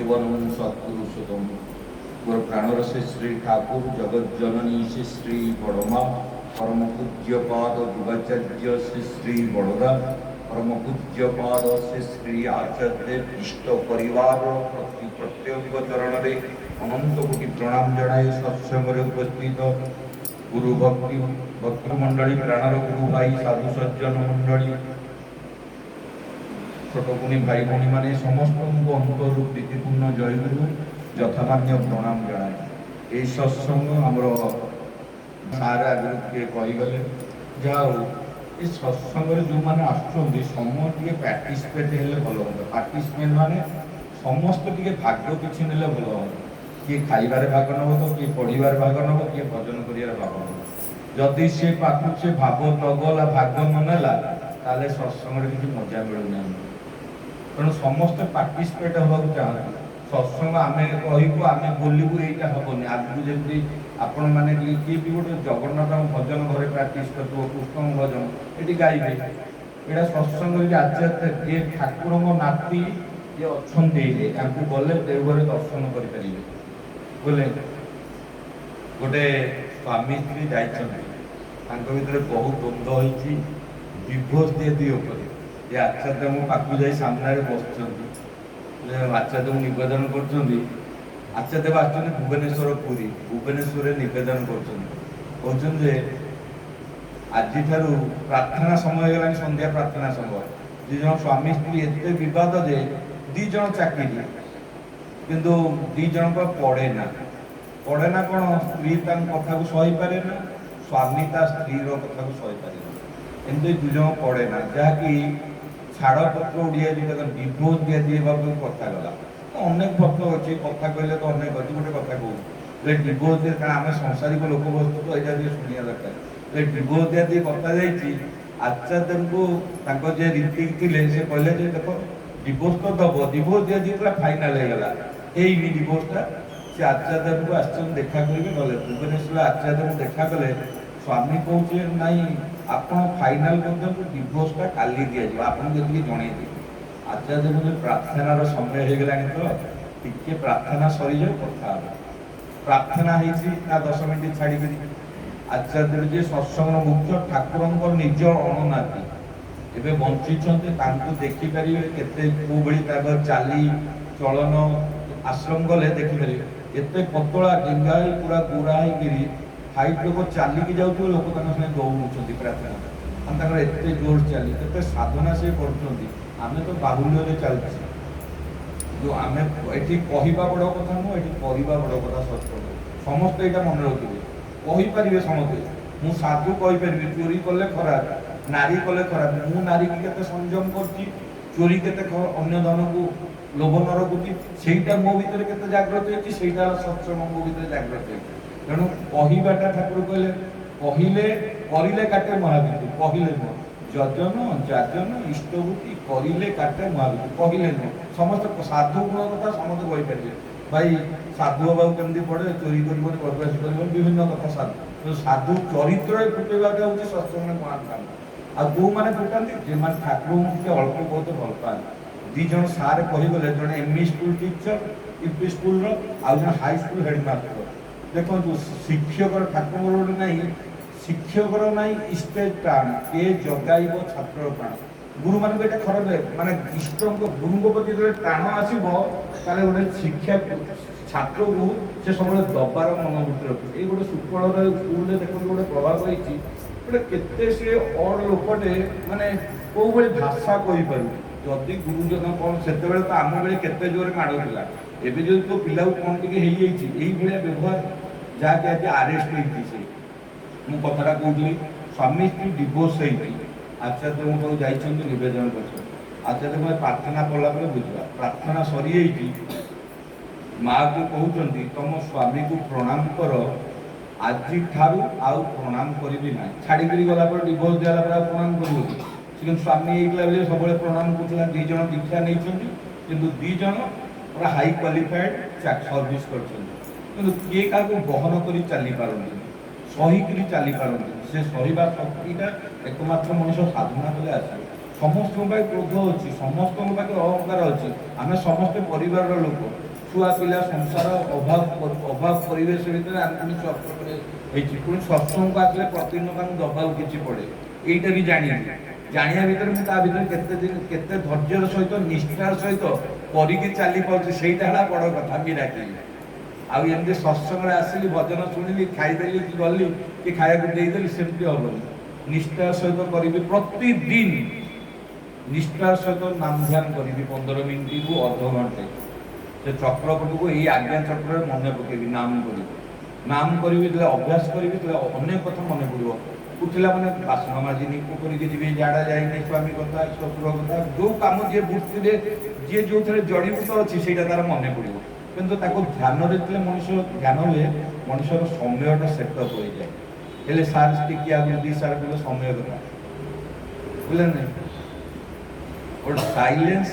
जीवनम सत्पुरुषोत्तम मोर प्राणर से श्री ठाकुर जगत जननी से श्री बड़मा परम पूज्यपाद युगाचार्य से श्री बड़ोदा परम पूज्यपाद से श्री आचार्य इष्ट परिवार प्रति प्रत्येक चरण में अनंत कोटि प्रणाम जनाए सत्संग उपस्थित गुरु भक्ति भक्त मंडली प्राणर गुरु भाई साधु सज्जन मंडली छोटकुनी भाई भाई मैंने समस्त अंतर प्रीतिपूर्ण जयगुरु यथामान्य प्रणाम जनाए ये सत्संग आमर सारे आगे किए कहीगले जाओ ये सत्संग जो मैंने आसुँच समस्त पार्टिसिपेट हेल्ले भल हम पार्टिसिपेट माने समस्त टे भाग किसी ने भल हम किए खाइबार भाग नब तो किए पढ़ार भाग नब किए भजन कर भाग नब जदि से पाक से भाव नगला भाग ननेला ताले सत्संग किसी मजा मिलूना तेणु समस्त पार्टिसिपेट हाँ चाहते सत्संग आम कहू आम बोलू यहाँ हेनी आगे जमी आपण मैंने किए भी गोटे जगन्नाथ भजन घर प्राक्ट कर कृष्ण भजन ये गाइबे यहाँ सत्संग आचार्य ये ठाकुर नाती ये अच्छा गले देवघर दर्शन करें बोले गोटे स्वामी स्त्री जाते बहुत द्वंद्व होती डिवोर्स दिए दिए ये आचार्य मो पाक जा सामने बस आचार्य नवेदन कर आचार्य आसुच्च भुवनेश्वर पुरी भुवनेश्वर नवेदन कर आज प्रार्थना समय है संध्या प्रार्थना समय दीज स्वामी स्त्री एत बद जे दीज चाकरी किंतु दीज पड़े ना कौन स्त्री कथा को सही पारे ना स्वामी ता स्त्री कथा को सही पारे एमती दुज पड़े ना जहाँकि छाड़पत्र उड़िया डिवोर्स दिया दिए कथा गला अनेक भक्त अच्छे कथा कहले तो अनेक अच्छी गोटे कथा कहूँ डिवोर्स दिए कारण आम संसारिक लोक बस्तु तो यहाँ शुणा दरकार डिवोर्स दिया दिए कथा जाइए आचार्य को जे रीति थे से कहले देख डिवोर्स तो दब डिवोर्स दिया दिए फाइनाल होगा यही डिवोर्सटा से आचार्य को आश्चर्य देखा करेंगे गले भुवनेश्वर आचार्य को देखा कले स्वामी कहे ना आप फाइनाल कर डिवोर्सटा काली दि आपको जी जनईदे आचार्य मुझे प्रार्थनार समय हो गला तो टी प्रार्थना सरी जाए कथा प्रार्थना ना 10 मिनट छाड़ी आचार्य जी सत्संग मुख्य ठाकुर निज अणनाती एवं बंची देखिपर के चाली चलन आश्रम गले देखिपर एत पतला डेंगा पूरा गोरा होगी हाइट लोक चलिकी जाऊे लोक दौड़ प्रार्थना एत जोर चली के साधना से करें तो बाहुल्य चलती जो आम ये कहवा बड़ कथा नुह ये करवा बड़ कथा सत्संग समस्ते यहाँ मन रखिए कहीपर समझे मु साधु कहीपर चोरी कले खराब नारी कले खराब मु नारी की केते संयम करती चोरी केते अन्य धन को लोभ न रखुची से मो भर के जागृत होती से सत्संग मो भर जागृत होती तेणु कहवाटा ठाकुर कहले कहले करिले काटे महाविद्यु कहले नुह जजन जाजन इष्टभूति करिले काटे महाविद्यु कहले नुह समस्त साधु गुण कथा समस्त कहीपर भाई साधु हवा कमी पड़े चोरी कर बदमाशी कर विभिन्न कथा साधु तो साधु चरित्र फुटेवाटा हूँ सत्संग महान काम आउ मैंने फुटाती जो ठाकुर के अल्प बहुत भल पाते दीज सारे कहीगले जड़े ME school teacher UP school आउ जन हाई स्कूल हेडमास्टर देखो शिक्षक ठाकुर गोटे ना शिक्षक ना स्टेज प्राण के जगाइब छात्र प्राण गुरु मान खराब माने इष्ट गुरु प्रति जो प्राण आसो गोटे शिक्षा छात्र को से सब दबार मनोवृत्ति रखे ये गोटे सुफल स्कूल देखो गोटे प्रभाव होती गोटे केते से अड़ लोकटे माने कौ भाई भाषा कहीपर जदि गुरुजन कौन से तो आम बेले केते जोर माड़ था एवं जो तो पिला कौन टी यही भाया व्यवहार जहाँकि आज आरेस्ट होती मु कथा कहूँ स्वामी स्त्री डिवोर्स होती आचार्य मो पास नवेदन कर आचार्य प्रार्थना कला बुझा प्रार्थना सरी माँ को कहते तुम स्वामी को प्रणाम कर आज ठारू आउ प्रणाम करी ना छाड़ी गला डिवोर्स दिला प्रणाम कर स्वामी ये सब प्रणाम कर दीज दीक्षा नहीं कि दीज पूरा हाई क्वालिफाइड सर्विस कर किए क्या बहन कर चली पारती सहीकि चली पारती से सहवा शक्तिटा एकमात्र मनुष्य साधना कले आसे समस्त क्रोध अच्छी समस्त अहंकार अच्छी आम समस्ते परिवार लोक ଛୁଆ ପିଲା ସଂସାର ଅଭାବ ପରିବେଶ ଭିତରେ ଆମେ ପୁଣି ଚକ୍ରରେ ହେଇଛି। ପୁଣି ସତ୍ସଙ୍ଗକୁ ଆସିଲେ ପ୍ରତିଦିନ ତାଙ୍କୁ ଦବାକୁ କିଛି ପଡ଼େ, ଏଇଟା ବି ଜାଣିବା ଭିତରେ ମୁଁ ତା ଭିତରେ କେତେ ଧୈର୍ଯ୍ୟର ସହିତ ନିଷ୍ଠାର ସହିତ କରିକି ଚାଲି ପାରୁଛି, ସେଇଟା ହେଲା ବଡ଼ କଥା ମିରାକିଲ୍। ଆଉ ଏମିତି ସତ୍ସଙ୍ଗରେ ଆସିଲି, ଭଜନ ଶୁଣିଲି, ଖାଇଦେଲି କି ଗଲି କି ଖାଇବାକୁ ଦେଇଦେଲି, ସେମିତି ହବନି। ନିଷ୍ଠାର ସହିତ କରିବି, ପ୍ରତିଦିନ ନିଷ୍ଠାର ସହିତ ନାମ ଧ୍ୟାନ କରିବି 15 ମିନିଟ୍ରୁ ଅଧଘଣ୍ଟେ। ସେ ଚକ୍ରପଟକୁ ଏଇ ଆଜ୍ଞା ଚକ୍ରରେ ମନେ ପକେଇବି, ନାମ କରିବି, ଯେତେବେଳେ ଅଭ୍ୟାସ କରିବି ସେତେବେଳେ ଅନେକ କଥା ମନେ ପଡ଼ିବ। ଉଠିଲା ମାନେ ବାସନ ମାଜିନି, ପୋଖରୀକି ଯିବି, ଝାଡ଼ା ଯାଇନି, ସ୍ୱାମୀ କଥା, ଶ୍ୱଶୁର କଥା, ଯୋଉ କାମ ଯିଏ ବୃତ୍ତିରେ ଯିଏ ଯୋଉଥିରେ ଜଡ଼ିଭୂତ ଅଛି ସେଇଟା ତାର ମନେ ପଡ଼ିବ। କିନ୍ତୁ ତାକୁ ଧ୍ୟାନରେ ଯେତେବେଳେ ମଣିଷ ଧ୍ୟାନ ହୁଏ, ମଣିଷର ସମୟଟା ସେଟଅପ୍ ହୋଇଯାଏ। ହେଲେ ସାର୍ ଟିକେ ଆଗରୁ ଦି ସାର୍ କହିଲେ ସମୟ କଥା, ବୁଝିଲେ ନାହିଁ, ଗୋଟେ ସାଇଲେନ୍ସ